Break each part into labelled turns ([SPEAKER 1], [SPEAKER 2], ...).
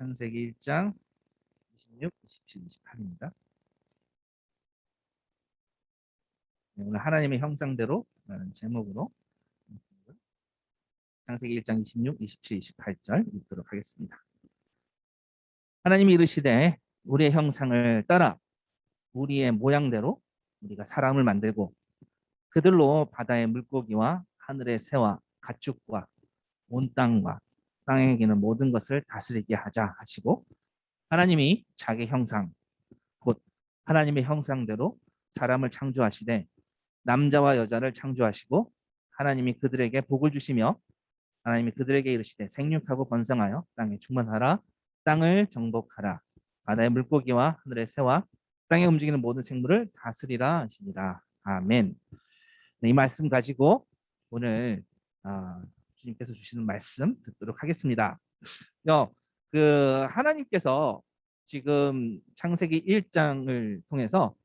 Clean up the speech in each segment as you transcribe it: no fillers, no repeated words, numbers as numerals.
[SPEAKER 1] 창세기 1장 26, 27, 28입니다. 오늘 하나님의 형상대로 라는 제목으로 창세기 1장 26, 27, 28절 읽도록 하겠습니다. 하나님이 이르시되 우리의 형상을 따라 우리의 모양대로 우리가 사람을 만들고 그들로 바다의 물고기와 하늘의 새와 가축과 온 땅과 땅에 기는 모든 것을 다스리게 하자 하시고 하나님이 자기 형상 곧 하나님의 형상대로 사람을 창조하시되 남자와 여자를 창조하시고 하나님이 그들에게 복을 주시며 하나님이 그들에게 이르시되 생육하고 번성하여 땅에 충만하라 땅을 정복하라 바다의 물고기와 하늘의 새와 땅에 움직이는 모든 생물을 다스리라 하시니라. 아멘. 네, 이 말씀 가지고 오늘 주님께서 주시는 말씀 듣도록 하겠습니다. 하나님께서 지금 창세기 1장을 통해서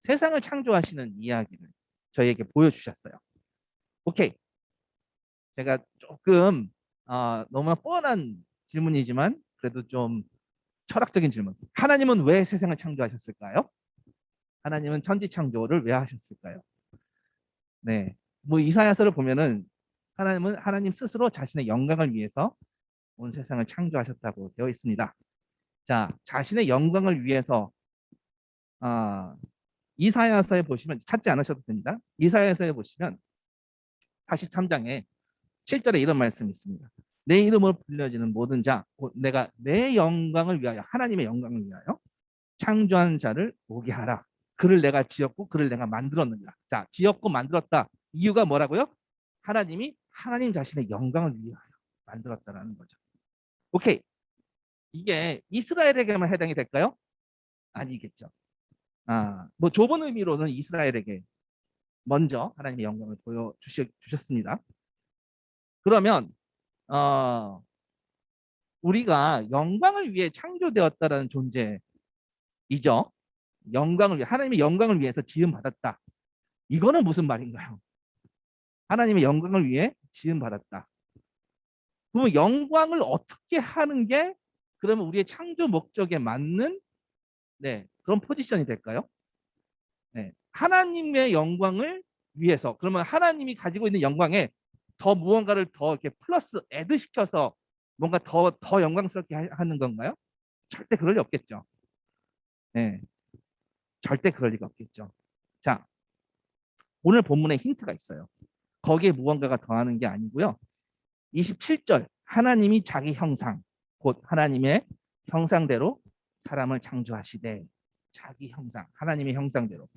[SPEAKER 1] 세상을 창조하시는 이야기를 저희에게 보여주셨어요. 오케이. 제가 조금 너무나 뻔한 질문이지만 그래도 좀 철학적인 질문. 하나님은 왜 세상을 창조하셨을까요? 하나님은 천지 창조를 왜 하셨을까요? 네, 뭐 이사야서를 보면은 하나님은 하나님 스스로 자신의 영광을 위해서 온 세상을 창조하셨다고 되어 있습니다. 자, 자신의 영광을 위해서 이사야서에 보시면 찾지 않으셔도 됩니다. 이사야서에 보시면 43장에 7절에 이런 말씀이 있습니다. 내 이름으로 불려지는 모든 자, 곧 내가 내 영광을 위하여 하나님의 영광을 위하여 창조한 자를 오게 하라. 그를 내가 지었고 그를 내가 만들었느니라. 자, 지었고 만들었다. 이유가 뭐라고요? 하나님이 하나님 자신의 영광을 위하여 만들었다라는 거죠. 오케이. 이게 이스라엘에게만 해당이 될까요? 아니겠죠. 뭐 좁은 의미로는 이스라엘에게 먼저 하나님의 영광을 보여주셨습니다. 그러면 우리가 영광을 위해 창조되었다라는 존재이죠. 영광을 위해 하나님의 영광을 위해서 지음받았다. 이거는 무슨 말인가요? 하나님의 영광을 위해 지음받았다. 그러면 영광을 어떻게 하는 게 그러면 우리의 창조 목적에 맞는 그런 포지션이 될까요? 네, 하나님의 영광을 위해서 그러면 하나님이 가지고 있는 영광에 더 무언가를 더 이렇게 플러스 애드 시켜서 뭔가 더 영광스럽게 하는 건가요? 절대 그럴 리 없겠죠. 네, 절대 그럴 리가 없겠죠. 자, 오늘 본문에 힌트가 있어요. 거기에 무언가가 더하는 게 아니고요. 27절 하나님이 자기 형상 곧 하나님의 형상대로 사람을 창조하시되 자기 형상 하나님의 형상대로.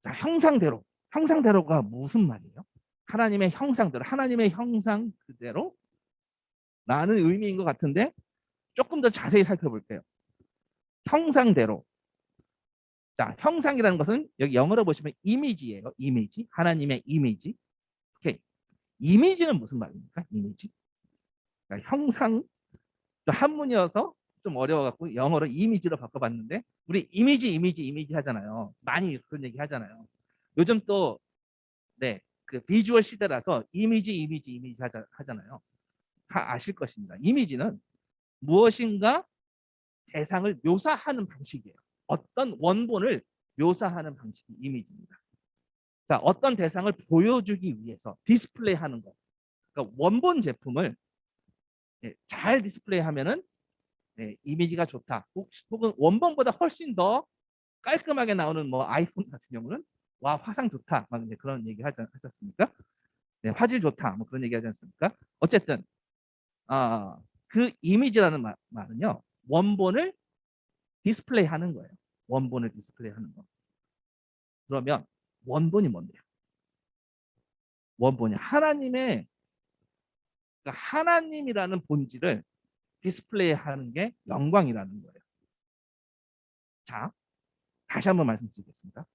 [SPEAKER 1] 자, 형상대로가 무슨 말이에요? 하나님의 형상대로 하나님의 형상 그대로 라는 의미인 것 같은데 조금 더 자세히 살펴볼게요. 형상대로. 자, 형상이라는 것은 여기 영어로 보시면 이미지예요. 이미지. 하나님의 이미지. 오케이. 이미지는 무슨 말입니까? 이미지. 그러니까 형상 한문이어서 좀 어려워갖고 영어로 이미지로 바꿔봤는데 우리 이미지 하잖아요. 많이 그런 얘기 하잖아요. 요즘 또 그 비주얼 시대라서 이미지 하잖아요. 다 아실 것입니다. 이미지는 무엇인가 대상을 묘사하는 방식이에요. 어떤 원본을 묘사하는 방식이 이미지입니다. 자, 어떤 대상을 보여주기 위해서 디스플레이하는 것. 그러니까 원본 제품을 잘 디스플레이하면은 이미지가 좋다. 혹은 원본보다 훨씬 더 깔끔하게 나오는 뭐 아이폰 같은 경우는 와 화상 좋다. 막 이제 그런 얘기 하셨습니까? 네, 화질 좋다. 뭐 그런 얘기 하지 않습니까? 어쨌든 그 이미지라는 말은요 원본을 디스플레이하는 거예요. 원본을 디스플레이하는 거. 그러면 원본이 뭔데요? 원본이 하나님의 그러니까 하나님이라는 본질을 디스플레이하는 게 영광이라는 거예요. 자, 다시 한번 말씀드리겠습니다.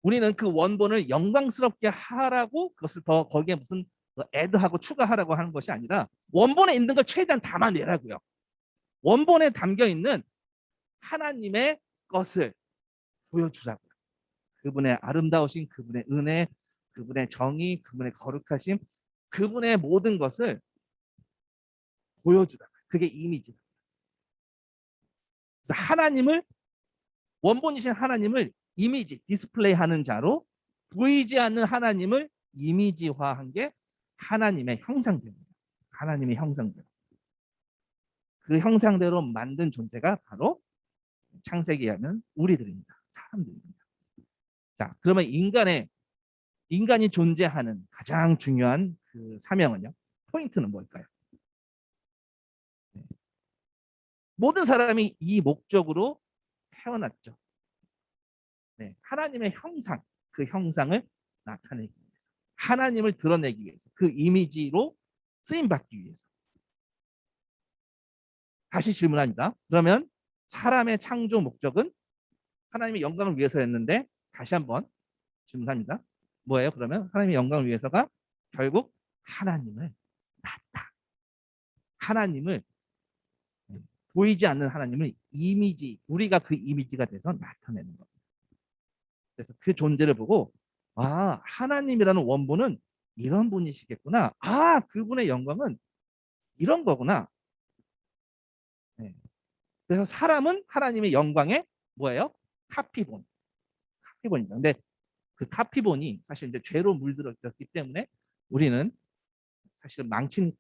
[SPEAKER 1] 우리는 그 원본을 영광스럽게 하라고 그것을 더 거기에 무슨 애드하고 추가하라고 하는 것이 아니라 원본에 있는 걸 최대한 담아내라고요. 원본에 담겨 있는 하나님의 것을 보여주라고요. 그분의 아름다우신 그분의 은혜, 그분의 정의, 그분의 거룩하심, 그분의 모든 것을 보여주다. 그게 이미지. 그래서 하나님을 원본이신 하나님을 이미지 디스플레이하는 자로 보이지 않는 하나님을 이미지화한 게 하나님의 형상대로입니다. 하나님의 형상대로. 그 형상대로 만든 존재가 바로 창세기에 하면 우리들입니다. 사람들입니다. 자, 그러면 인간이 존재하는 가장 중요한 그 사명은요. 포인트는 뭘까요? 네. 모든 사람이 이 목적으로 태어났죠. 네. 하나님의 형상, 그 형상을 나타내기 위해서. 하나님을 드러내기 위해서. 그 이미지로 쓰임받기 위해서. 다시 질문합니다. 그러면 사람의 창조 목적은 하나님의 영광을 위해서였는데 다시 한번 질문합니다. 뭐예요? 그러면 하나님의 영광을 위해서가 결국 하나님을 낳다. 하나님을 보이지 않는 하나님을 이미지, 우리가 그 이미지가 돼서 나타내는 겁니다. 그래서 그 존재를 보고 아, 하나님이라는 원본은 이런 분이시겠구나. 아, 그분의 영광은 이런 거구나. 네. 그래서 사람은 하나님의 영광의 뭐예요? 카피본. 카피본입니다. 근데 그 카피본이 사실 이제 죄로 물들었기 때문에 우리는 사실 망친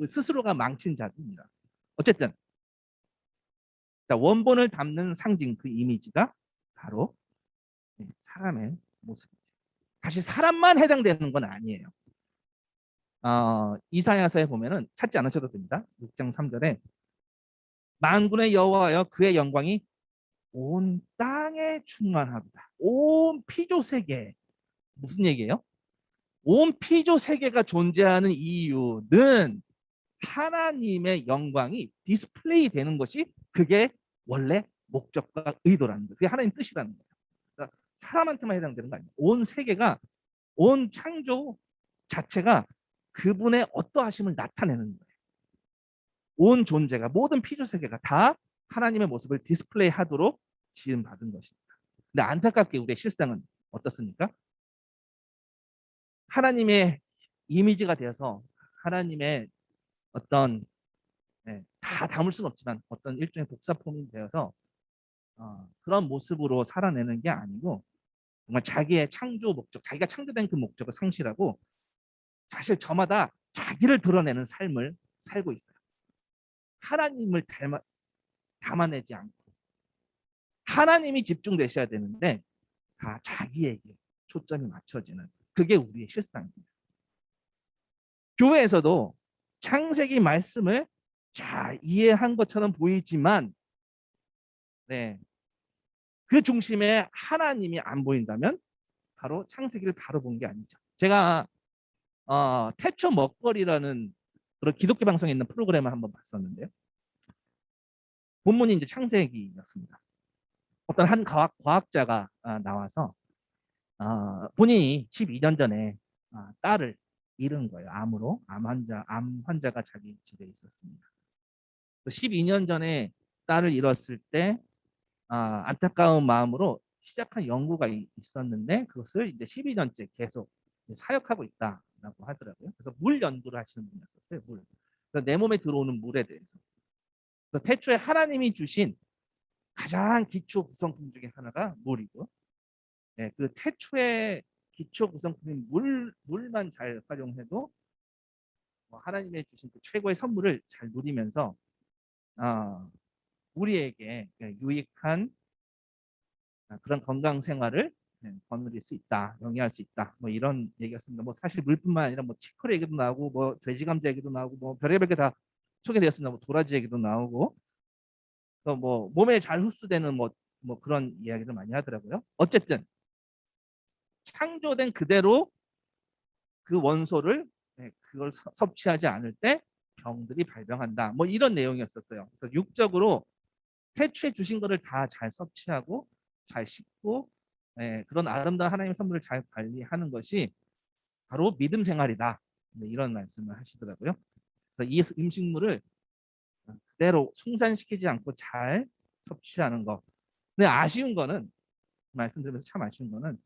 [SPEAKER 1] 스스로가 망친 자입니다. 어쨌든 자, 원본을 담는 상징 그 이미지가 바로 사람의 모습이죠. 사실 사람만 해당되는 건 아니에요. 이사야서에 보면은 찾지 않으셔도 됩니다. 6장 3절에 만군의 여호와여 그의 영광이 온 땅에 충만하도다. 온 피조 세계 무슨 얘기예요? 온 피조 세계가 존재하는 이유는 하나님의 영광이 디스플레이 되는 것이 그게 원래 목적과 의도라는 거예요. 그게 하나님 뜻이라는 거예요. 그러니까 사람한테만 해당되는 거 아니에요. 온 세계가 온 창조 자체가 그분의 어떠하심을 나타내는 거예요. 온 존재가 모든 피조 세계가 다 하나님의 모습을 디스플레이 하도록 지음 받은 것입니다. 근데 안타깝게 우리의 실상은 어떻습니까? 하나님의 이미지가 되어서 하나님의 어떤 다 담을 수는 없지만 어떤 일종의 복사품이 되어서 그런 모습으로 살아내는 게 아니고 정말 자기의 창조 목적, 자기가 창조된 그 목적을 상실하고 사실 저마다 자기를 드러내는 삶을 살고 있어요. 하나님을 담아내지 않고 하나님이 집중되셔야 되는데 다 자기에게 초점이 맞춰지는 그게 우리의 실상입니다. 교회에서도 창세기 말씀을 잘 이해한 것처럼 보이지만 그 중심에 하나님이 안 보인다면 바로 창세기를 바로 본 게 아니죠. 제가 태초 먹거리라는 그런 기독교 방송에 있는 프로그램을 한번 봤었는데요. 본문이 이제 창세기였습니다. 어떤 한 과학자가 나와서 본인이 12년 전에 딸을 잃은 거예요. 암으로 암 환자가 자기 집에 있었습니다. 12년 전에 딸을 잃었을 때 안타까운 마음으로 시작한 연구가 있었는데 그것을 이제 12년째 계속 사역하고 있다라고 하더라고요. 그래서 물 연구를 하시는 분이었어요. 물. 그래서 내 몸에 들어오는 물에 대해서. 그래서 태초에 하나님이 주신 가장 기초 구성품 중에 하나가 물이고, 그 태초의 기초 구성품인 물만 잘 활용해도 하나님의 주신 그 최고의 선물을 잘 누리면서 우리에게 유익한 그런 건강 생활을 거느릴 수 있다, 영위할 수 있다. 뭐 이런 얘기였습니다. 뭐 사실 물뿐만 아니라 뭐 치커리 얘기도 나오고 뭐 돼지 감자 얘기도 나오고 뭐 별의별 게 다 소개되었습니다. 뭐 도라지 얘기도 나오고 또 뭐 몸에 잘 흡수되는 뭐 그런 이야기를 많이 하더라고요. 어쨌든 창조된 그대로 그 원소를 그걸 섭취하지 않을 때 병들이 발병한다. 뭐 이런 내용이었었어요. 그래서 육적으로 태초에 주신 거를 다 잘 섭취하고 잘 씻고 그런 아름다운 하나님의 선물을 잘 관리하는 것이 바로 믿음 생활이다. 이런 말씀을 하시더라고요. 그래서 이 음식물을 그대로 송산시키지 않고 잘 섭취하는 것. 근데 아쉬운 거는 말씀드리면서 참 아쉬운 거는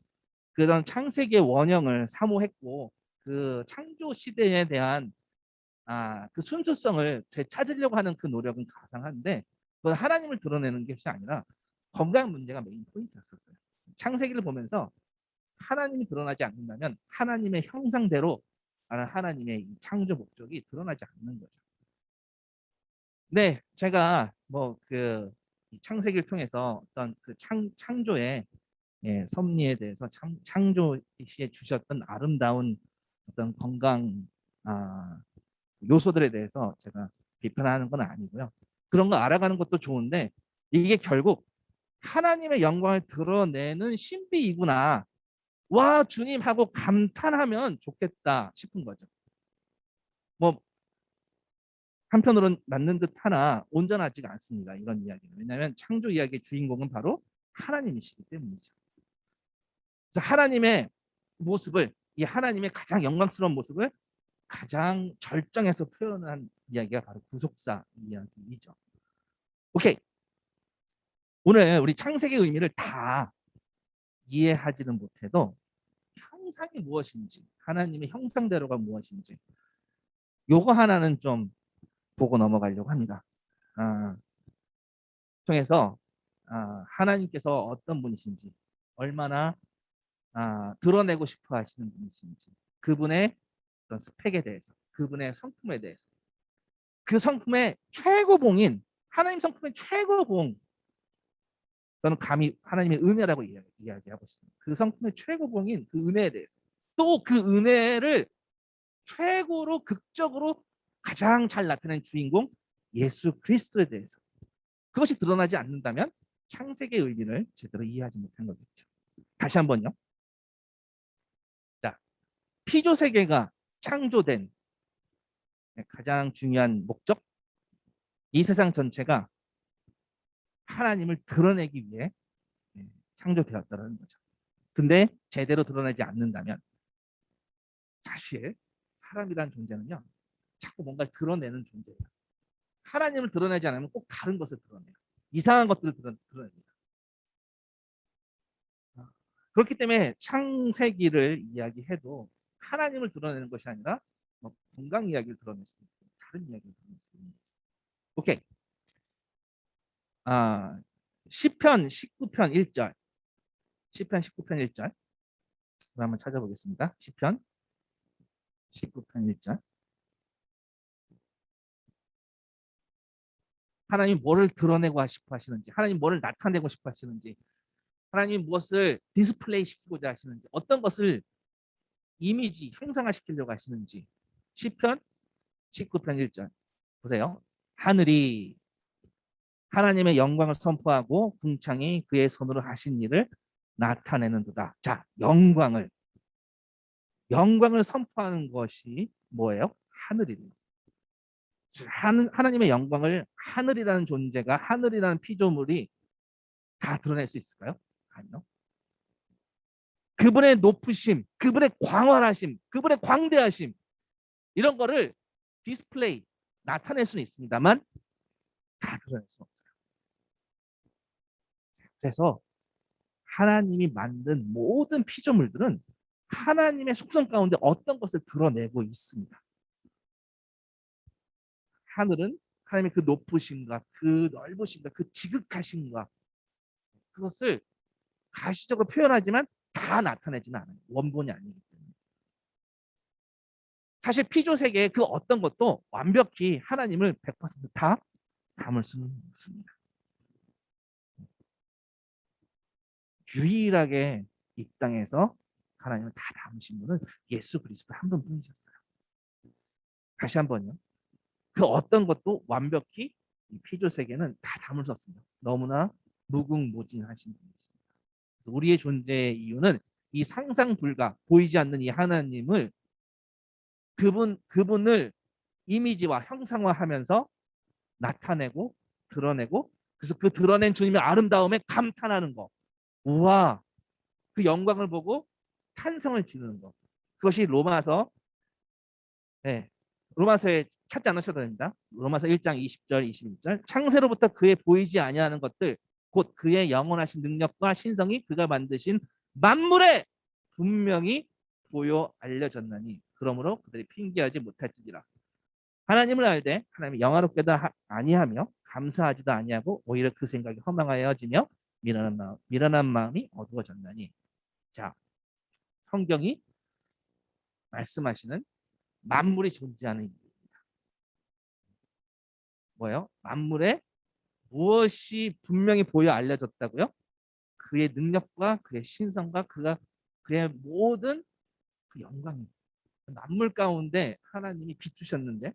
[SPEAKER 1] 그런 창세기의 원형을 사모했고 그 창조 시대에 대한 그 순수성을 되찾으려고 하는 그 노력은 가상한데 그건 하나님을 드러내는 것이 아니라 건강 문제가 메인 포인트였었어요. 창세기를 보면서 하나님이 드러나지 않는다면 하나님의 형상대로 하나님의 창조 목적이 드러나지 않는 거죠. 네, 제가 뭐 그 창세기를 통해서 어떤 그 창조의 섭리에 대해서 창조 시에 주셨던 아름다운 어떤 건강 요소들에 대해서 제가 비판하는 건 아니고요. 그런 거 알아가는 것도 좋은데 이게 결국 하나님의 영광을 드러내는 신비이구나. 와, 주님 하고 감탄하면 좋겠다 싶은 거죠. 뭐 한편으로는 맞는 듯 하나 온전하지가 않습니다. 이런 이야기는. 왜냐하면 창조 이야기의 주인공은 바로 하나님이시기 때문이죠. 그래서 하나님의 모습을, 이 하나님의 가장 영광스러운 모습을 가장 절정해서 표현한 이야기가 바로 구속사 이야기이죠. 오케이. 오늘 우리 창세기의 의미를 다 이해하지는 못해도 형상이 무엇인지, 하나님의 형상대로가 무엇인지 요거 하나는 좀 보고 넘어가려고 합니다. 통해서 하나님께서 어떤 분이신지, 얼마나 드러내고 싶어 하시는 분이신지, 그분의 어떤 스펙에 대해서, 그분의 성품에 대해서, 그 성품의 최고봉인 하나님 성품의 최고봉, 저는 감히 하나님의 은혜라고 이야기하고 있습니다. 그 성품의 최고봉인 그 은혜에 대해서, 또 그 은혜를 최고로 극적으로 가장 잘 나타낸 주인공 예수 그리스도에 대해서, 그것이 드러나지 않는다면 창세기의 의미를 제대로 이해하지 못한 거겠죠. 다시 한번요. 자, 피조 세계가 창조된 가장 중요한 목적, 이 세상 전체가 하나님을 드러내기 위해 창조되었다는 거죠. 근데 제대로 드러내지 않는다면 사실 사람이란 존재는요, 자꾸 뭔가 드러내는 존재예요. 하나님을 드러내지 않으면 꼭 다른 것을 드러내요. 이상한 것들을 드러냅니다. 그렇기 때문에 창세기를 이야기해도 하나님을 드러내는 것이 아니라 건강 이야기를 드러낼 수 있고 다른 이야기를 드러낼 수 있는 거죠. 오케이. 시편 19편 1절. 시편 19편 1절. 한번 찾아보겠습니다. 시편 19편 1절. 하나님 뭐를 드러내고 싶어 하시는지, 하나님 뭐를 나타내고 싶어 하시는지, 하나님 무엇을 디스플레이 시키고자 하시는지, 어떤 것을 이미지 형상화시키려고 하시는지. 시편 19편 1절 보세요. 하늘이 하나님의 영광을 선포하고 궁창이 그의 손으로 하신 일을 나타내는도다. 자, 영광을 선포하는 것이 뭐예요? 하늘입니다. 하나님의 영광을 하늘이라는 존재가, 하늘이라는 피조물이 다 드러낼 수 있을까요? 아니요. 그분의 높으심, 그분의 광활하심, 그분의 광대하심, 이런 거를 디스플레이, 나타낼 수는 있습니다만 다 드러낼 수 없어요. 그래서 하나님이 만든 모든 피조물들은 하나님의 속성 가운데 어떤 것을 드러내고 있습니다. 하늘은 하나님의 그 높으심과 그 넓으심과 그 지극하심과 그것을 가시적으로 표현하지만 다 나타내지는 않아요. 원본이 아니기 때문에. 사실 피조 세계의 그 어떤 것도 완벽히 하나님을 100%다 담을 수는 없습니다. 유일하게 이 땅에서 하나님을 다 담으신 분은 예수 그리스도 한 분뿐이셨어요. 다시 한번요. 그 어떤 것도 완벽히 이 피조 세계는 다 담을 수 없습니다. 너무나 무궁무진하신 분이십니다. 우리의 존재의 이유는 이 상상 불가, 보이지 않는 이 하나님을 그분을 이미지와 형상화하면서 나타내고 드러내고, 그래서 그 드러낸 주님의 아름다움에 감탄하는 거. 우와, 그 영광을 보고 탄성을 지르는 거. 그것이 로마서, 로마서에 찾지 않으셔도 됩니다. 로마서 1장 20절 21절. 창세로부터 그의 보이지 아니하는 것들 곧 그의 영원하신 능력과 신성이 그가 만드신 만물에 분명히 보여 알려졌나니 그러므로 그들이 핑계하지 못할지니라. 하나님을 알되 하나님이 영화롭게도 아니하며 감사하지도 아니하고 오히려 그 생각이 허망하여지며 미련한 마음이 어두워졌나니. 자, 성경이 말씀하시는 만물이 존재하는 이유입니다. 뭐요? 만물에 무엇이 분명히 보여 알려졌다고요? 그의 능력과 그의 신성과 그의 모든 그 영광이 만물 가운데 하나님이 비추셨는데,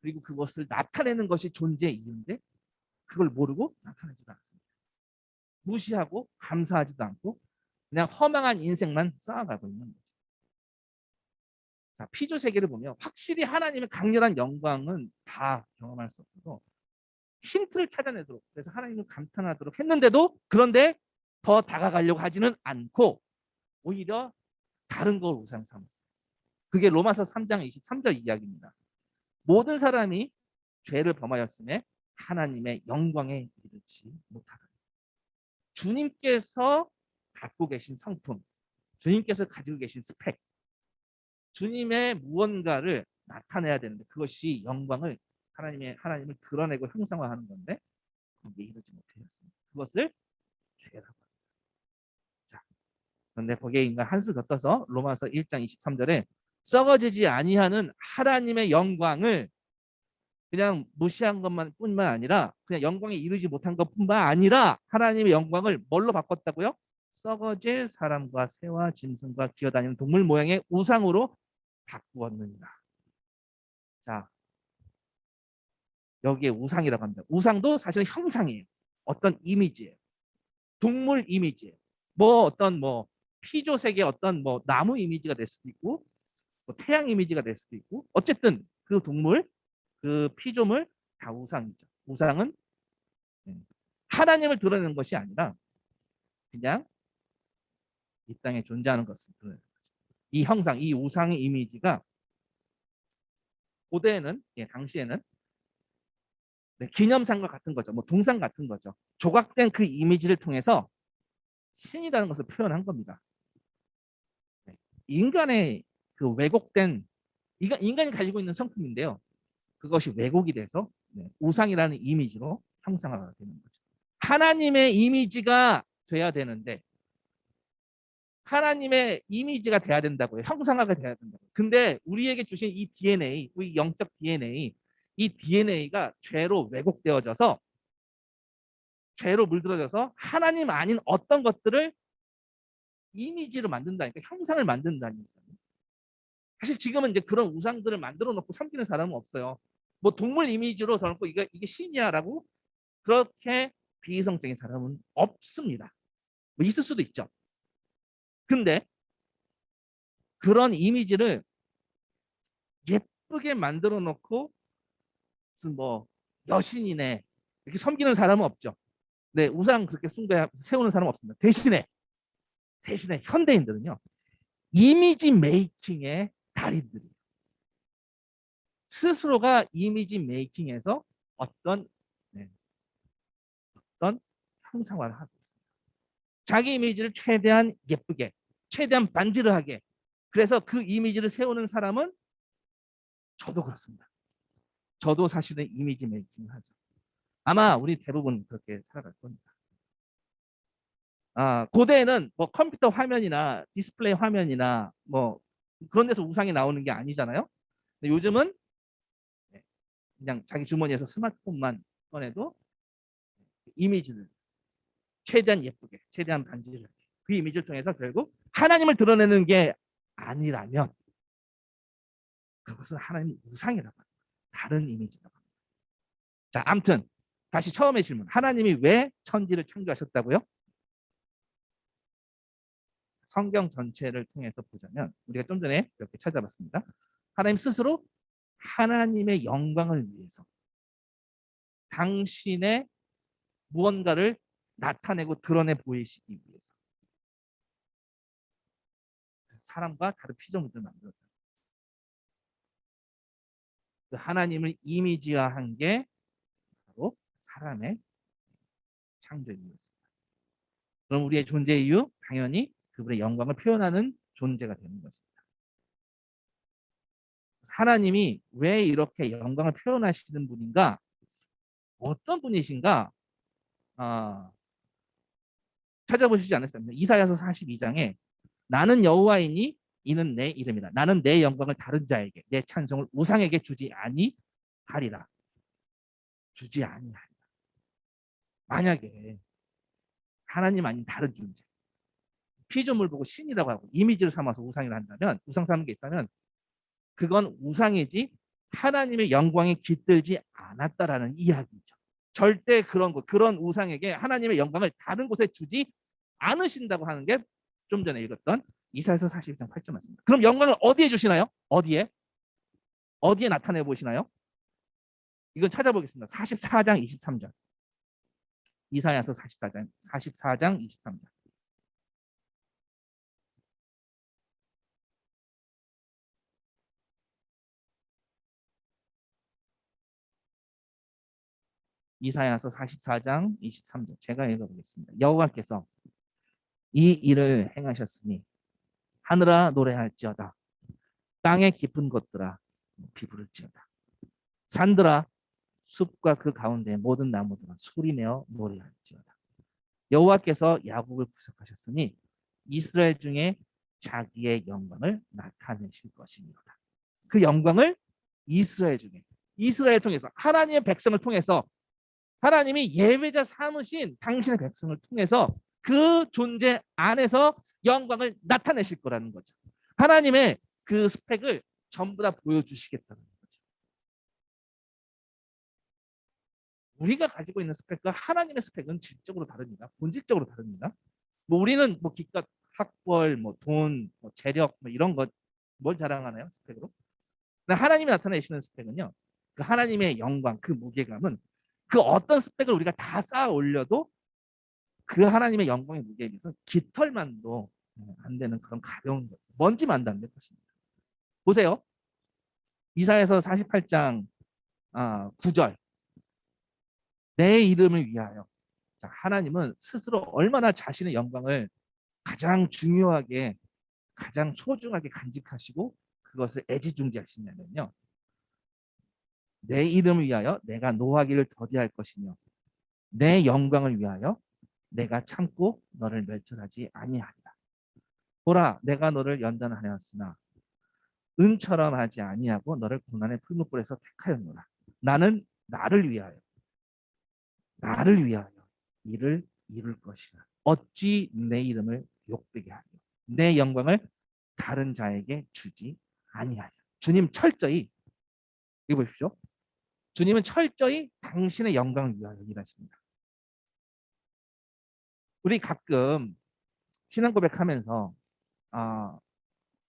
[SPEAKER 1] 그리고 그것을 나타내는 것이 존재의 이유인데 그걸 모르고 나타내지도 않습니다. 무시하고 감사하지도 않고 그냥 허망한 인생만 쌓아가고 있는 거죠. 자, 피조 세계를 보면 확실히 하나님의 강렬한 영광은 다 경험할 수 없어서 힌트를 찾아내도록, 그래서 하나님을 감탄하도록 했는데도, 그런데 더 다가가려고 하지는 않고 오히려 다른 걸 우상 삼았어요. 그게 로마서 3장 23절 이야기입니다. 모든 사람이 죄를 범하였음에 하나님의 영광에 이르지 못하다. 주님께서 갖고 계신 성품, 주님께서 가지고 계신 스펙, 주님의 무언가를 나타내야 되는데 그것이 영광을 하나님을 드러내고 형상화하는 건데 거기에 이르지 못하였습니다. 그것을 죄라고 합니다. 자, 그런데 거기에 인간 한수 더 떠서 로마서 1장 23절에 썩어지지 아니하는 하나님의 영광을 그냥 무시한 것만 뿐만 아니라, 그냥 영광에 이르지 못한 것뿐만 아니라 하나님의 영광을 뭘로 바꿨다고요? 썩어질 사람과 새와 짐승과 기어다니는 동물 모양의 우상으로 바꾸었느니라. 자, 여기에 우상이라고 합니다. 우상도 사실은 형상이에요. 어떤 이미지예요. 동물 이미지예요. 어떤 피조 세계 어떤 나무 이미지가 될 수도 있고, 태양 이미지가 될 수도 있고, 어쨌든 그 동물, 그 피조물 다 우상이죠. 우상은 하나님을 드러내는 것이 아니라 그냥 이 땅에 존재하는 것을 드러내는 거죠. 이 형상, 이 우상의 이미지가 고대에는, 당시에는 기념상과 같은 거죠. 동상 같은 거죠. 조각된 그 이미지를 통해서 신이라는 것을 표현한 겁니다. 인간의 그 왜곡된, 인간이 가지고 있는 성품인데요. 그것이 왜곡이 돼서 우상이라는 이미지로 형상화가 되는 거죠. 하나님의 이미지가 돼야 되는데, 하나님의 이미지가 돼야 된다고요. 형상화가 돼야 된다고요. 근데 우리에게 주신 이 DNA, 우리 영적 DNA, 이 DNA가 죄로 왜곡되어져서, 죄로 물들어져서 하나님 아닌 어떤 것들을 이미지로 만든다니까, 형상을 만든다니까. 사실 지금은 이제 그런 우상들을 만들어 놓고 섬기는 사람은 없어요. 동물 이미지로 덜고 이게 신이야라고 그렇게 비이성적인 사람은 없습니다. 있을 수도 있죠. 근데 그런 이미지를 예쁘게 만들어 놓고 무슨 여신이네 이렇게 섬기는 사람은 없죠. 네, 우상 그렇게 세우는 사람은 없습니다. 대신에 현대인들은요, 이미지 메이킹의 달인들이에요. 스스로가 이미지 메이킹에서 어떤 형상화를 하고 있습니다. 자기 이미지를 최대한 예쁘게, 최대한 반지르하게, 그래서 그 이미지를 세우는 사람은 저도 그렇습니다. 저도 사실은 이미지 메이킹을 하죠. 아마 우리 대부분 그렇게 살아갈 겁니다. 고대에는 컴퓨터 화면이나 디스플레이 화면이나 그런 데서 우상이 나오는 게 아니잖아요. 근데 요즘은 그냥 자기 주머니에서 스마트폰만 꺼내도 이미지를 최대한 예쁘게, 최대한 반지를, 그 이미지를 통해서 결국 하나님을 드러내는 게 아니라면 그것은 하나님의 우상이라고 합니다. 다른 이미지라고 합니다. 자, 아무튼 다시 처음의 질문. 하나님이 왜 천지를 창조하셨다고요? 성경 전체를 통해서 보자면 우리가 좀 전에 이렇게 찾아봤습니다. 하나님 스스로 하나님의 영광을 위해서, 당신의 무언가를 나타내고 드러내 보이시기 위해서 사람과 다른 피조물들을 만들었다. 그 하나님을 이미지화한 게 바로 사람의 창조이었습니다. 그럼 우리의 존재 이유, 당연히 그분의 영광을 표현하는 존재가 되는 것입니다. 하나님이 왜 이렇게 영광을 표현하시는 분인가? 어떤 분이신가? 아, 찾아보시지 않았습니까? 이사야서 42장에 나는 여호와이니 이는 내 이름이다. 나는 내 영광을 다른 자에게 내 찬송을 우상에게 주지 아니하리라. 주지 아니하리라. 만약에 하나님 아닌 다른 존재, 피조물 보고 신이라고 하고 이미지를 삼아서 우상이라 한다면, 우상 삼는 게 있다면 그건 우상이지 하나님의 영광에 깃들지 않았다라는 이야기죠. 절대 그런 우상에게 하나님의 영광을 다른 곳에 주지 않으신다고 하는 게 좀 전에 읽었던 이사야서 42장 8절 맞습니다. 그럼 영광을 어디에 주시나요? 어디에 나타내 보시나요? 이건 찾아보겠습니다. 44장 23절. 이사야서 44장 23절. 이사야서 44장 23절. 제가 읽어보겠습니다. 여호와께서 이 일을 행하셨으니 하늘아 노래할지어다. 땅의 깊은 곳들아 비부를지어다. 산들아 숲과 그 가운데 모든 나무들아 소리내어 노래할지어다. 여호와께서 야곱을 구속하셨으니 이스라엘 중에 자기의 영광을 나타내실 것이니로다. 그 영광을 이스라엘 통해서 하나님의 백성을 통해서 하나님이 예배자 삼으신 당신의 백성을 통해서 그 존재 안에서 영광을 나타내실 거라는 거죠. 하나님의 그 스펙을 전부 다 보여주시겠다는 거죠. 우리가 가지고 있는 스펙과 하나님의 스펙은 질적으로 다릅니다. 본질적으로 다릅니다. 뭐 우리는 뭐 기껏 학벌, 뭐 돈, 뭐 재력, 뭐 이런 것 뭘 자랑하나요? 스펙으로? 하나님이 나타내시는 스펙은요. 그 하나님의 영광, 그 무게감은 그 어떤 스펙을 우리가 다 쌓아 올려도 그 하나님의 영광의 무게에 비해서 깃털만도 안 되는 그런 가벼운 것, 먼지만도 안 될 것입니다. 보세요. 이사야서 48장 9절. 내 이름을 위하여. 자, 하나님은 스스로 얼마나 자신의 영광을 가장 중요하게, 가장 소중하게 간직하시고 그것을 애지중지하시냐면요. 내 이름을 위하여 내가 노하기를 더디할 것이며 내 영광을 위하여 내가 참고 너를 멸절하지 아니하리라. 보라, 내가 너를 연단하였으나 은처럼 하지 아니하고 너를 고난의 풀무불에서 택하였노라. 나는 나를 위하여 이를 이룰 것이라. 어찌 내 이름을 욕되게 하며 내 영광을 다른 자에게 주지 아니하리라. 주님 철저히 이거 보십시오. 주님은 철저히 당신의 영광을 위하여 일하십니다. 우리 가끔 신앙 고백하면서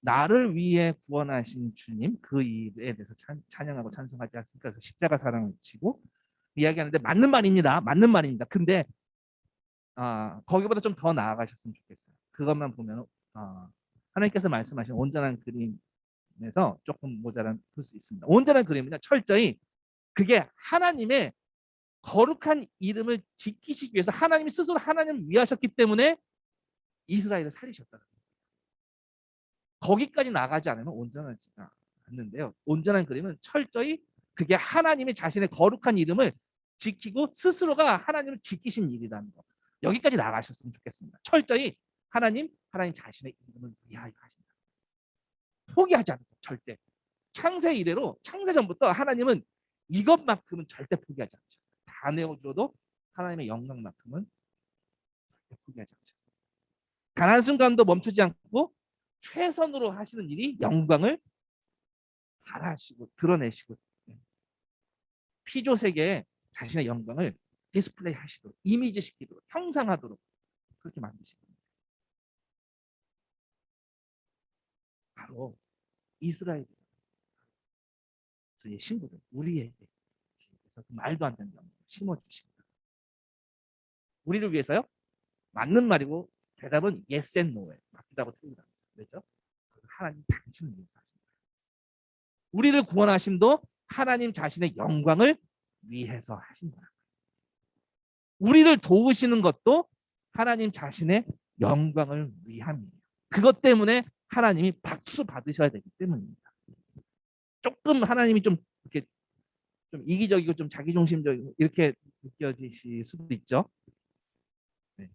[SPEAKER 1] 나를 위해 구원하신 주님 그 일에 대해서 찬양하고 찬송하지 않습니까? 그래서 십자가 사랑을 치고 이야기하는데 맞는 말입니다. 맞는 말입니다. 근데 거기보다 좀 더 나아가셨으면 좋겠어요. 그것만 보면 하나님께서 말씀하신 온전한 그림에서 조금 모자란 볼 수 있습니다. 온전한 그림은요, 철저히 그게 하나님의 거룩한 이름을 지키시기 위해서 하나님이 스스로 하나님을 위하셨기 때문에 이스라엘을 살리셨다는 거예요. 거기까지 나가지 않으면 온전하지가 않는데요. 온전한 그림은 철저히 그게 하나님이 자신의 거룩한 이름을 지키고 스스로가 하나님을 지키신 일이라는 거. 여기까지 나가셨으면 좋겠습니다. 철저히 하나님 자신의 이름을 위하여 하신다. 포기하지 않았어요. 절대. 창세 이래로 창세 전부터 하나님은 이것만큼은 절대 포기하지 않으셨어요. 다 내어줘도 하나님의 영광만큼은 절대 포기하지 않으셨어요. 단 한순간도 멈추지 않고 최선으로 하시는 일이 영광을 발하시고 드러내시고 피조 세계에 자신의 영광을 디스플레이 하시도록 이미지 시키도록 형상하도록 그렇게 만드십니다. 바로 이스라엘 의 신부들 우리에게 그래서 말도 안 되는 영광을 심어주십니다. 우리를 위해서요? 맞는 말이고 대답은 yes and no에 맞다고 틀리다. 왜죠? 하나님 당신을 위해서 하십니다. 우리를 구원하심도 하나님 자신의 영광을 위해서 하신 거예요. 우리를 도우시는 것도 하나님 자신의 영광을 위함이에요. 그것 때문에 하나님이 박수 받으셔야 되기 때문입니다. 조금 하나님이 좀 이렇게 좀 이기적이고 좀 자기중심적이고 이렇게 느껴지실 수도 있죠. 네.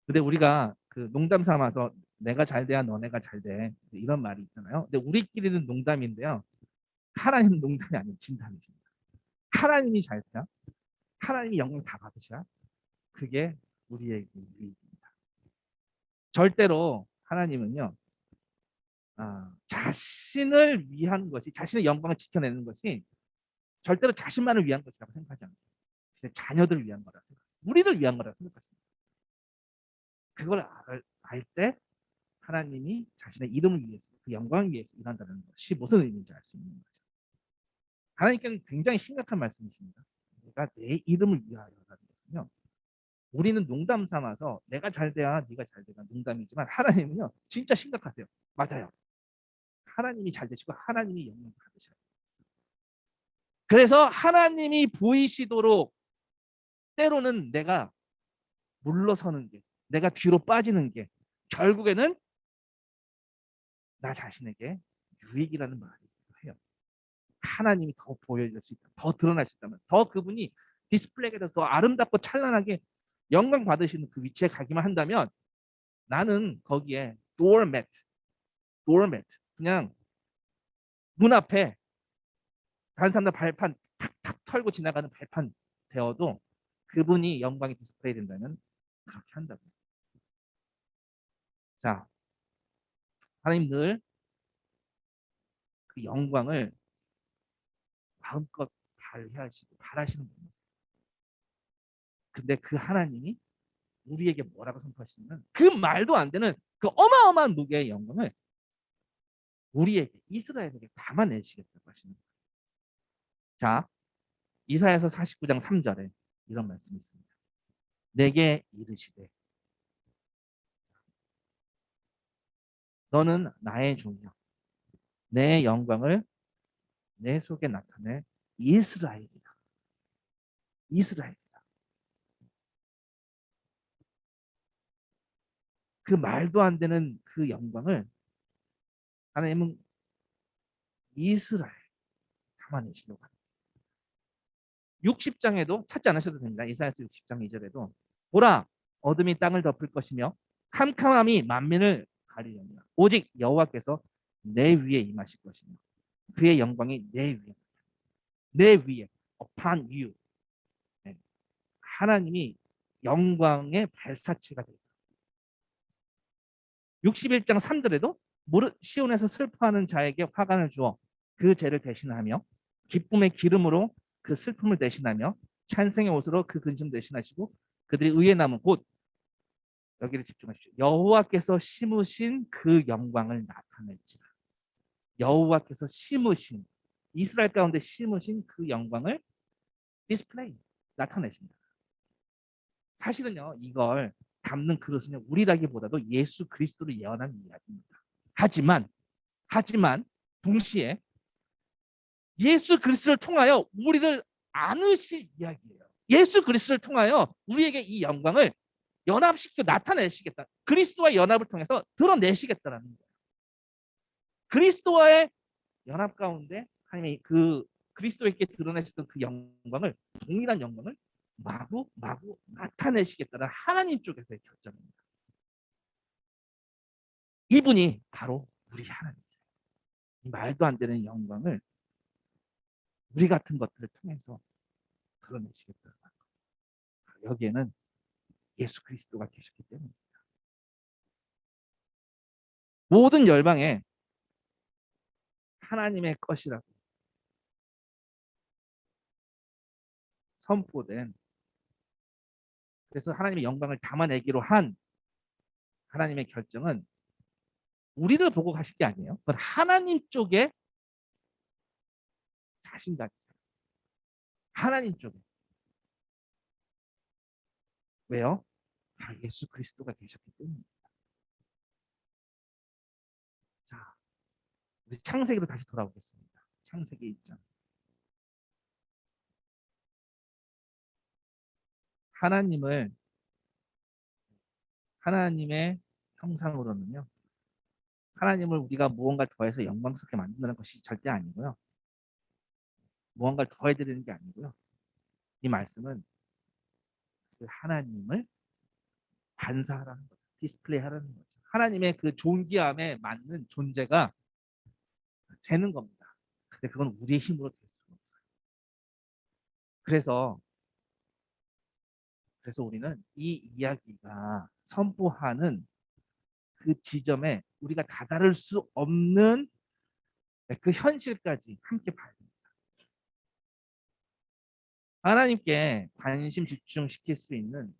[SPEAKER 1] 근데 우리가 그 농담 삼아서 내가 잘 돼야 너네가 잘 돼. 이런 말이 있잖아요. 근데 우리끼리는 농담인데요. 하나님은 농담이 아니고 진담이십니다. 하나님이 잘 돼야 하나님이 영광 다 받으셔야 그게 우리에게 유익입니다. 절대로 하나님은요. 자신을 위한 것이 자신의 영광을 지켜내는 것이 절대로 자신만을 위한 것이라고 생각하지 않습니다. 자녀들을 위한 거라 생각. 우리를 위한 거라 생각하십니다. 그걸 알 때 하나님이 자신의 이름을 위해서 그 영광을 위해서 일한다는 것이 무슨 의미인지 알 수 있는 거죠. 하나님께는 굉장히 심각한 말씀이십니다. 내가 내 이름을 위하여라는 것은요. 우리는 농담 삼아서 내가 잘 돼야 네가 잘 돼가 농담이지만 하나님은요 진짜 심각하세요. 맞아요. 하나님이 잘 되시고 하나님이 영광을 받으셔요. 그래서 하나님이 보이시도록 때로는 내가 물러서는 게, 내가 뒤로 빠지는 게 결국에는 나 자신에게 유익이라는 말이기도 해요. 하나님이 더 보여줄 수 있다, 더 드러날 수 있다면, 더 그분이 디스플레이가 돼서 더 아름답고 찬란하게 영광 받으시는 그 위치에 가기만 한다면 나는 거기에 도어매트, 그냥 문 앞에 다른 사람들 발판 탁탁 털고 지나가는 발판 되어도 그분이 영광이 디스플레이 된다면 그렇게 한다고. 자, 하나님 늘 그 영광을 마음껏 발휘하시고 바라시는 분이세요. 근데 그 하나님이 우리에게 뭐라고 선포하시냐면 그 말도 안 되는 그 어마어마한 무게의 영광을 우리에게 이스라엘에게 담아내시겠다고 하시는 거예요. 자, 이사야서 49장 3절에 이런 말씀이 있습니다. 내게 이르시되 너는 나의 종이요 내 영광을 내 속에 나타낼 이스라엘이다. 이스라엘이다. 그 말도 안 되는 그 영광을 하나님은 이스라엘 담아내시려고 합니다. 60장에도 찾지 않으셔도 됩니다. 이사야서 60장 2절에도 보라 어둠이 땅을 덮을 것이며 캄캄함이 만민을 가리려니와 오직 여호와께서 내 위에 임하실 것이며 그의 영광이 내 위에 upon you. 네. 하나님이 영광의 발사체가 되다. 61장 3절에도 시온에서 슬퍼하는 자에게 화관을 주어 그 죄를 대신하며 기쁨의 기름으로 그 슬픔을 대신하며 찬송의 옷으로 그 근심 대신하시고 그들이 의에 남은 곧 여기를 집중하십시오. 여호와께서 심으신 그 영광을 나타낼지라. 여호와께서 심으신 이스라엘 가운데 심으신 그 영광을 디스플레이 나타내십니다. 사실은요 이걸 담는 그릇은 우리라기보다도 예수 그리스도를 예언한 이야기입니다. 하지만 동시에 예수 그리스도를 통하여 우리를 안으실 이야기예요. 예수 그리스도를 통하여 우리에게 이 영광을 연합시켜 나타내시겠다. 그리스도와 연합을 통해서 드러내시겠다라는 거예요. 그리스도와의 연합 가운데 하나님이 그 그리스도에게 드러내시던 그 영광을 동일한 영광을 마구 나타내시겠다는 하나님 쪽에서의 결정입니다. 이분이 바로 우리 하나님이세요. 이 말도 안 되는 영광을 우리 같은 것들을 통해서 드러내시겠다는 거예요. 여기에는 예수 그리스도가 계셨기 때문입니다. 모든 열방에 하나님의 것이라고 선포된 그래서 하나님의 영광을 담아내기로 한 하나님의 결정은 우리를 보고 가신 게 아니에요. 그건 하나님 쪽에 자신감이 있어요. 하나님 쪽에. 왜요? 예수 그리스도가 계셨기 때문입니다. 자, 우리 창세기로 다시 돌아오겠습니다. 창세기 1장. 하나님을 하나님의 형상으로는요. 하나님을 우리가 무언가 더해서 영광스럽게 만든다는 것이 절대 아니고요. 무언가를 더해드리는 게 아니고요. 이 말씀은 그 하나님을 반사하라는 거죠. 디스플레이하라는 거죠. 하나님의 그 존귀함에 맞는 존재가 되는 겁니다. 근데 그건 우리의 힘으로 될 수가 없어요. 그래서 우리는 이 이야기가 선포하는 그 지점에 우리가 다다를 수 없는 그 현실까지 함께 봐야 됩니다. 하나님께 관심 집중시킬 수 있는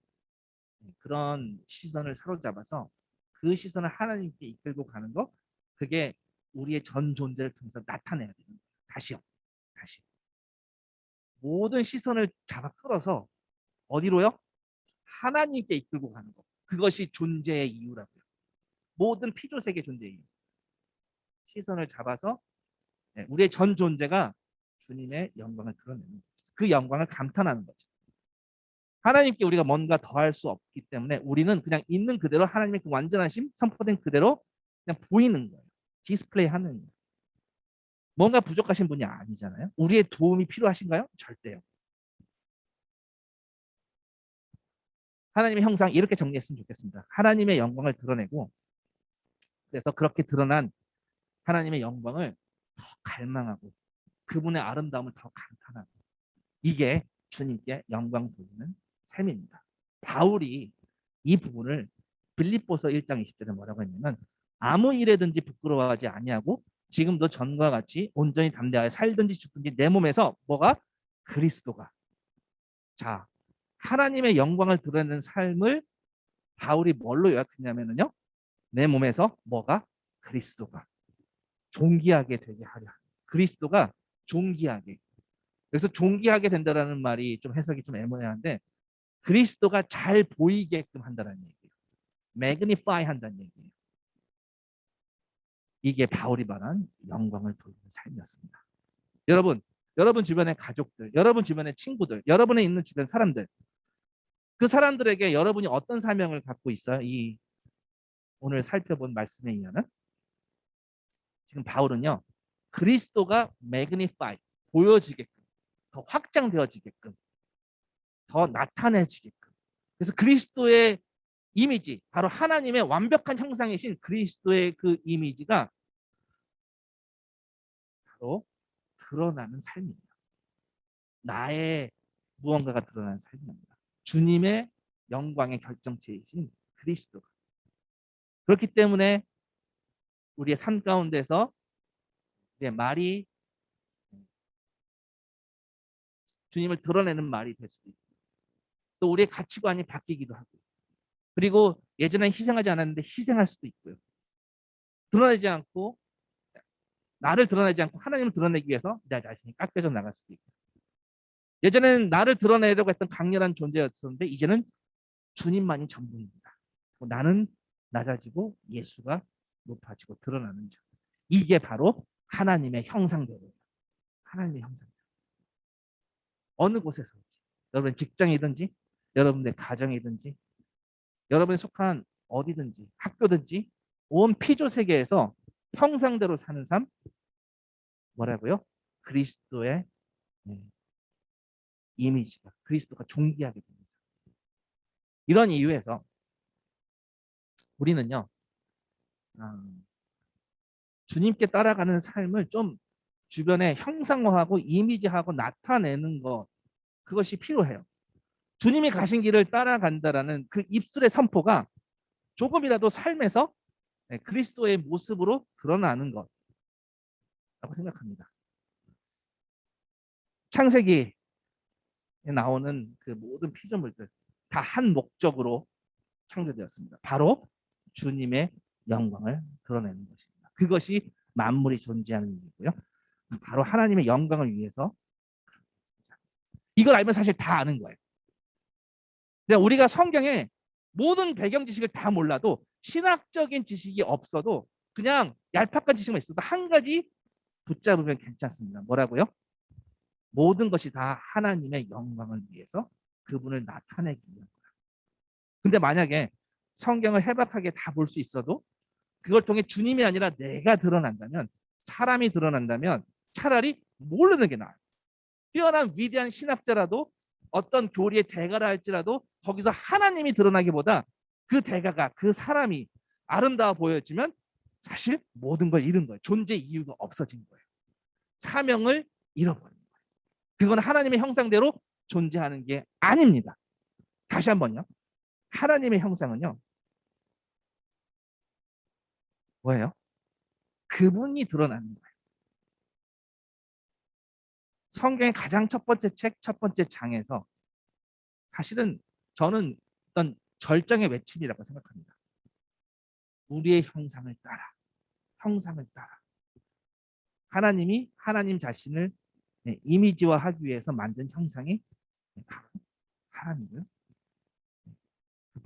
[SPEAKER 1] 그런 시선을 사로잡아서 그 시선을 하나님께 이끌고 가는 거, 그게 우리의 전 존재를 통해서 나타내야 되는 거예요. 다시 모든 시선을 잡아 끌어서 어디로요? 하나님께 이끌고 가는 거. 그것이 존재의 이유라고요. 모든 피조세계 존재의 이유. 시선을 잡아서 우리의 전 존재가 주님의 영광을 드러내는 거죠. 그 영광을 감탄하는 거죠. 하나님께 우리가 뭔가 더할 수 없기 때문에 우리는 그냥 있는 그대로 하나님의 그 완전하심 선포된 그대로 그냥 보이는 거예요. 디스플레이 하는 거예요. 뭔가 부족하신 분이 아니잖아요. 우리의 도움이 필요하신가요? 절대요. 하나님의 형상 이렇게 정리했으면 좋겠습니다. 하나님의 영광을 드러내고, 그래서 그렇게 드러난 하나님의 영광을 더 갈망하고 그분의 아름다움을 더 감탄하고, 이게 주님께 영광 돌리는 삶입니다. 바울이 이 부분을 빌립보서 1장 20절에 뭐라고 했냐면, 아무 일에든지 부끄러워하지 아니하고 지금도 전과 같이 온전히 담대하여 살든지 죽든지 내 몸에서 뭐가? 그리스도가. 자, 하나님의 영광을 드러내는 삶을 바울이 뭘로 요약했냐면요, 내 몸에서 뭐가? 그리스도가 존귀하게 되게 하려. 그리스도가 존귀하게. 그래서 존귀하게 된다라는 말이 좀 해석이 좀 애매한데, 그리스도가 잘 보이게끔 한다는 얘기예요. 매그니파이 한다는 얘기예요. 이게 바울이 말한 영광을 돌리는 삶이었습니다. 여러분 주변의 가족들, 여러분 주변의 친구들, 여러분의 있는 주변 사람들, 그 사람들에게 여러분이 어떤 사명을 갖고 있어요? 이 오늘 살펴본 말씀에 의하면 지금 바울은요, 그리스도가 매그니파이, 보여지게끔, 더 확장되어지게끔, 더 나타내지게끔. 그래서 그리스도의 이미지, 바로 하나님의 완벽한 형상이신 그리스도의 그 이미지가 바로 드러나는 삶입니다. 나의 무언가가 드러나는 삶입니다. 주님의 영광의 결정체이신 그리스도가. 그렇기 때문에 우리의 삶 가운데서 우리의 말이 주님을 드러내는 말이 될 수도 있고, 또 우리의 가치관이 바뀌기도 하고, 그리고 예전엔 희생하지 않았는데 희생할 수도 있고요. 드러내지 않고, 나를 드러내지 않고 하나님을 드러내기 위해서 내 자신이 깎여져 나갈 수도 있고, 예전에는 나를 드러내려고 했던 강렬한 존재였었는데 이제는 주님만이 전부입니다. 나는 낮아지고 예수가 높아지고 드러나는 점. 이게 바로 하나님의 형상대로예요. 하나님의 형상대로. 어느 곳에서든지, 여러분 직장이든지, 여러분의 가정이든지, 여러분이 속한 어디든지, 학교든지, 온 피조 세계에서 형상대로 사는 삶, 뭐라고요? 그리스도의 이미지가, 그리스도가 존귀하게 됩니다. 이런 이유에서 우리는요, 주님께 따라가는 삶을 좀 주변에 형상화하고 이미지하고 나타내는 것, 그것이 필요해요. 주님이 가신 길을 따라간다라는 그 입술의 선포가 조금이라도 삶에서 그리스도의 모습으로 드러나는 것라고 생각합니다. 창세기에 나오는 그 모든 피조물들 다 한 목적으로 창조되었습니다. 바로 주님의 영광을 드러내는 것입니다. 그것이 만물이 존재하는 이유고요. 바로 하나님의 영광을 위해서, 이걸 알면 사실 다 아는 거예요. 근데 우리가 성경에 모든 배경 지식을 다 몰라도, 신학적인 지식이 없어도 그냥 얄팍한 지식만 있어도 한 가지 붙잡으면 괜찮습니다. 뭐라고요? 모든 것이 다 하나님의 영광을 위해서 그분을 나타내기 위한 거예요. 근데 만약에 성경을 해박하게 다 볼 수 있어도 그걸 통해 주님이 아니라 내가 드러난다면, 사람이 드러난다면 차라리 모르는 게 나아요. 뛰어난 위대한 신학자라도 어떤 교리의 대가라 할지라도 거기서 하나님이 드러나기보다 그 대가가, 그 사람이 아름다워 보였지만 사실 모든 걸 잃은 거예요. 존재 이유가 없어진 거예요. 사명을 잃어버린 거예요. 그건 하나님의 형상대로 존재하는 게 아닙니다. 다시 한번요. 하나님의 형상은요, 뭐예요? 그분이 드러나는 거예요. 성경의 가장 첫 번째 책, 첫 번째 장에서 사실은 저는 어떤 절정의 외침이라고 생각합니다. 우리의 형상을 따라, 형상을 따라. 하나님이 하나님 자신을 이미지화하기 위해서 만든 형상이 바로 사람이고요.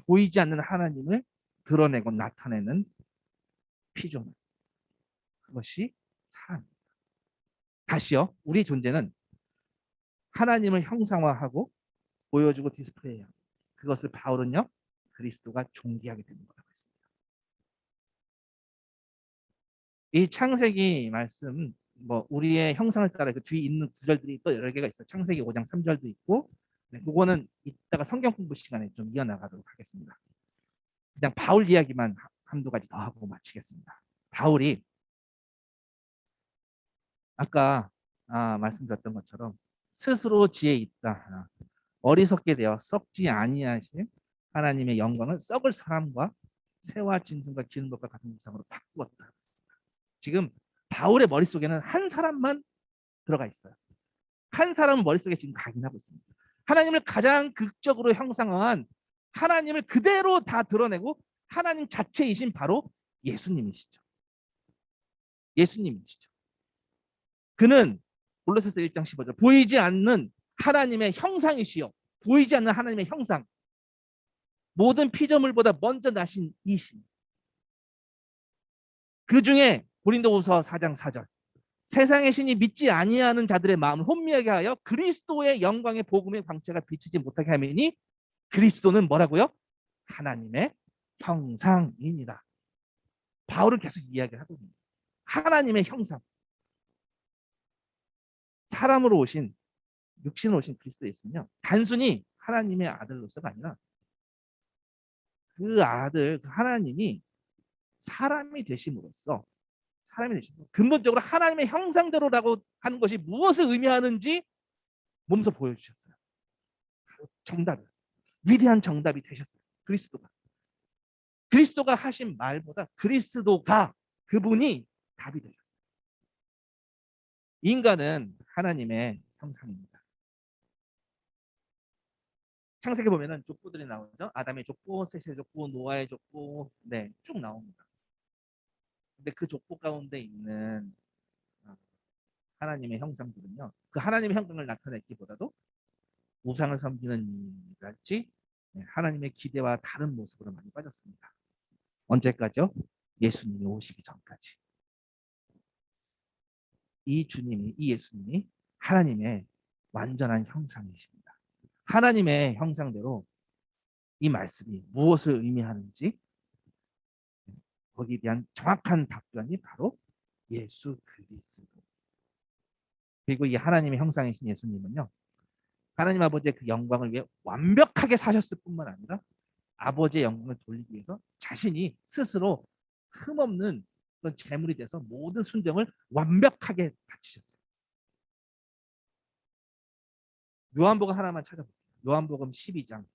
[SPEAKER 1] 보이지 않는 하나님을 드러내고 나타내는 피조물. 그것이 사람입니다. 다시요. 우리 존재는 하나님을 형상화하고 보여주고 디스플레이하고, 그것을 바울은요, 그리스도가 존귀하게 되는 거라고 했습니다. 이 창세기 말씀, 뭐 우리의 형상을 따라 그 뒤에 있는 구절들이 또 여러 개가 있어요. 창세기 5장 3절도 있고, 그거는 이따가 성경 공부 시간에 좀 이어나가도록 하겠습니다. 그냥 바울 이야기만 한두 가지 더 하고 마치겠습니다. 바울이 아까 말씀드렸던 것처럼 스스로 지혜 있다, 어리석게 되어 썩지 아니하신 하나님의 영광을 썩을 사람과 새와 짐승과 기는 것과 같은 우상으로 바꾸었다. 지금 바울의 머릿속에는 한 사람만 들어가 있어요. 한 사람은 머릿속에 지금 각인하고 있습니다. 하나님을 가장 극적으로 형상화한, 하나님을 그대로 다 드러내고 하나님 자체이신 바로 예수님이시죠. 예수님이시죠. 그는 골로새서 1장 15절 보이지 않는 하나님의 형상이시요, 보이지 않는 하나님의 형상, 모든 피조물보다 먼저 나신 이신. 그 중에 고린도후서 4장 4절 세상의 신이 믿지 아니하는 자들의 마음을 혼미하게 하여 그리스도의 영광의 복음의 광채가 비치지 못하게 하매니 그리스도는 뭐라고요? 하나님의 형상이니라. 바울은 계속 이야기를 하고 있습니다. 하나님의 형상, 사람으로 오신, 육신으로 오신 그리스도 예수는요, 단순히 하나님의 아들로서가 아니라 그 아들, 그 하나님이 사람이 되심으로써, 근본적으로 하나님의 형상대로라고 하는 것이 무엇을 의미하는지 몸소 보여주셨어요. 정답이었어요. 위대한 정답이 되셨어요. 그리스도가 하신 말보다 그리스도가, 그분이 답이 되셨어요. 인간은 하나님의 형상입니다. 창세기 보면은 족보들이 나오죠. 아담의 족보, 셋의 족보, 노아의 족보, 네, 쭉 나옵니다. 근데 그 족보 가운데 있는 하나님의 형상들은요, 그 하나님의 형상을 나타내기보다도 우상을 섬기는 같이 하나님의 기대와 다른 모습으로 많이 빠졌습니다. 언제까지요? 예수님이 오시기 전까지. 이 예수님이 하나님의 완전한 형상이십니다. 하나님의 형상대로 이 말씀이 무엇을 의미하는지 거기에 대한 정확한 답변이 바로 예수 그리스도. 그리고 이 하나님의 형상이신 예수님은요, 하나님 아버지의 그 영광을 위해 완벽하게 사셨을 뿐만 아니라 아버지의 영광을 돌리기 위해서 자신이 스스로 흠없는 그런 제물이 돼서 모든 순종을 완벽하게 바치셨어요. 요한복음 하나만 찾아볼게요. 요한복음 12장.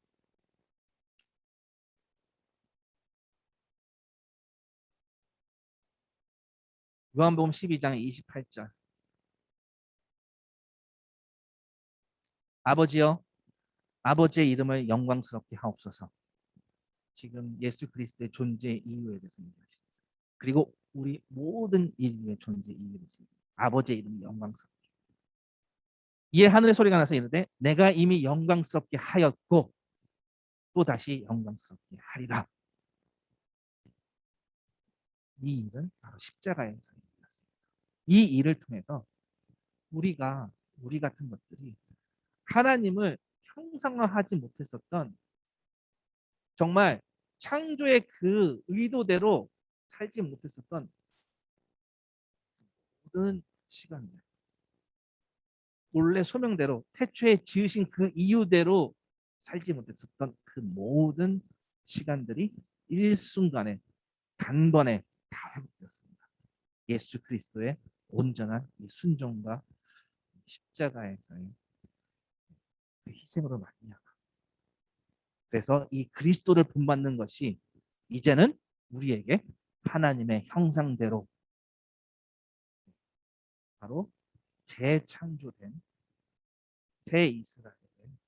[SPEAKER 1] 요한복음 12장 28절. 아버지여, 아버지의 이름을 영광스럽게 하옵소서. 지금 예수 그리스도의 존재 이유에 대해서 얘기하시죠. 그리고 우리 모든 인류의 존재 이유에 대해서 아버지의 이름이 영광스럽게. 이에 하늘의 소리가 나서 이르되 내가 이미 영광스럽게 하였고 또 다시 영광스럽게 하리라. 이 일은 바로 십자가에서 일어났습니다. 이 일을 통해서 우리 같은 것들이 하나님을 형상화하지 못했었던, 정말 창조의 그 의도대로 살지 못했었던 모든 시간들, 본래 소명대로 태초에 지으신 그 이유대로 살지 못했었던 그 모든 시간들이 일순간에 단번에 다 회복되었습니다. 예수 그리스도의 온전한 이 순종과 십자가에서의 그 희생으로 말미암아. 그래서 이 그리스도를 본받는 것이 이제는 우리에게 하나님의 형상대로 바로 재창조된 새 이스라엘의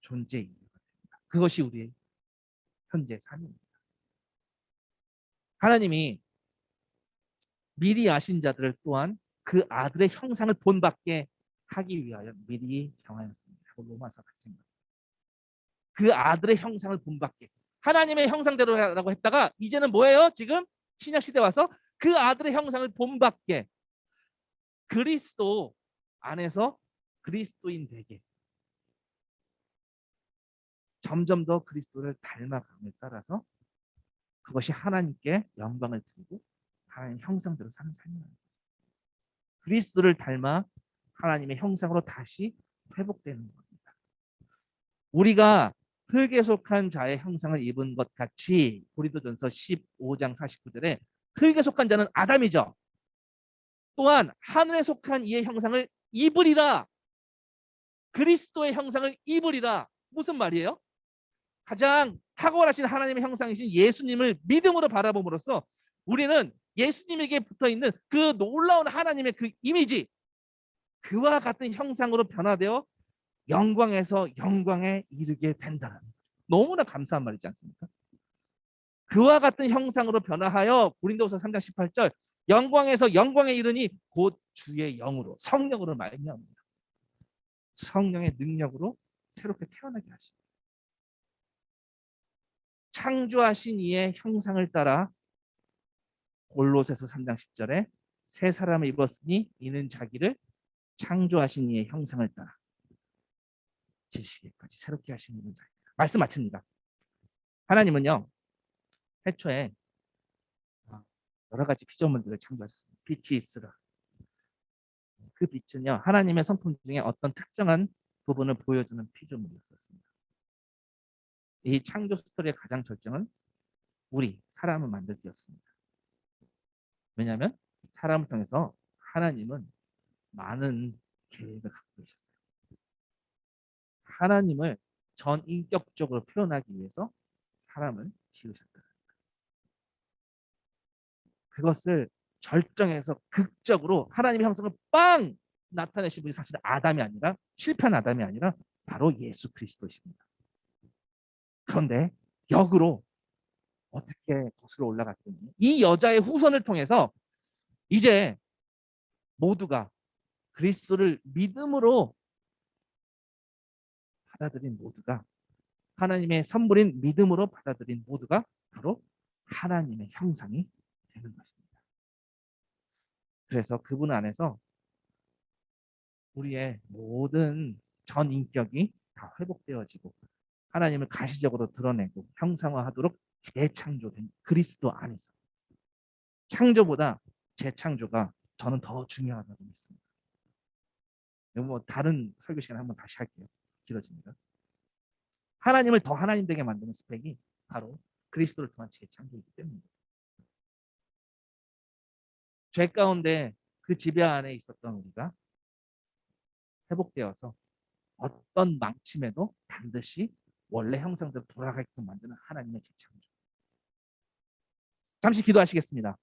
[SPEAKER 1] 존재 이유가 됩니다. 그것이 우리의 현재 삶입니다. 하나님이 미리 아신 자들을 또한 그 아들의 형상을 본받게 하기 위하여 미리 정하였습니다. 로마서 같은 것. 그 아들의 형상을 본받게. 하나님의 형상대로라고 했다가 이제는 뭐예요? 지금 신약 시대 와서 그 아들의 형상을 본받게, 그리스도 안에서 그리스도인 되게, 점점 더 그리스도를 닮아감에 따라서 그것이 하나님께 영광을 드리고 하나님 형상대로 사는 삶입니다. 그리스도를 닮아 하나님의 형상으로 다시 회복되는 겁니다. 우리가 흙에 속한 자의 형상을 입은 것 같이, 고린도전서 15장 49절에 흙에 속한 자는 아담이죠. 또한 하늘에 속한 이의 형상을 입으리라. 그리스도의 형상을 입으리라. 무슨 말이에요? 가장 탁월하신 하나님의 형상이신 예수님을 믿음으로 바라봄으로써 우리는 예수님에게 붙어있는 그 놀라운 하나님의 그 이미지, 그와 같은 형상으로 변화되어 영광에서 영광에 이르게 된다는, 너무나 감사한 말이지 않습니까? 그와 같은 형상으로 변화하여, 고린도후서 3장 18절, 영광에서 영광에 이르니 곧 주의 영으로, 성령으로 말미암습니다. 성령의 능력으로 새롭게 태어나게 하십니다. 창조하신 이의 형상을 따라 골로새서 3장 10절에 새 사람을 입었으니 이는 자기를 창조하신 이의 형상을 따라 지시기까지 새롭게 하시는 자입니다. 말씀 마칩니다. 하나님은요, 태초에 여러 가지 피조물들을 창조하셨습니다. 빛이 있으라. 그 빛은요, 하나님의 성품 중에 어떤 특정한 부분을 보여주는 피조물이었습니다. 이 창조 스토리의 가장 절정은 우리 사람을 만들기였습니다. 왜냐하면 사람을 통해서 하나님은 많은 계획을 갖고 계셨어요. 하나님을 전인격적으로 표현하기 위해서 사람을 지으셨다. 그것을 절정해서 극적으로 하나님의 형상을 빵 나타내신 분이 사실 아담이 아니라, 실패한 아담이 아니라 바로 예수 그리스도십니다. 그런데 역으로 어떻게 거슬러 올라갔더니 이 여자의 후손을 통해서 이제 모두가 그리스도를 믿음으로 받아들인 모두가, 하나님의 선물인 믿음으로 받아들인 모두가 바로 하나님의 형상이 되는 것입니다. 그래서 그분 안에서 우리의 모든 전 인격이 다 회복되어지고 하나님을 가시적으로 드러내고 형상화하도록 재창조된 그리스도 안에서, 창조보다 재창조가 저는 더 중요하다고 믿습니다. 뭐 다른 설교 시간에 한번 다시 할게요. 길어집니다. 하나님을 더 하나님 되게 만드는 스펙이 바로 그리스도를 통한 재창조이기 때문입니다. 죄 가운데 그 지배 안에 있었던 우리가 회복되어서 어떤 망침에도 반드시 원래 형상대로 돌아가게끔 만드는 하나님의 재창조. 잠시 기도하시겠습니다.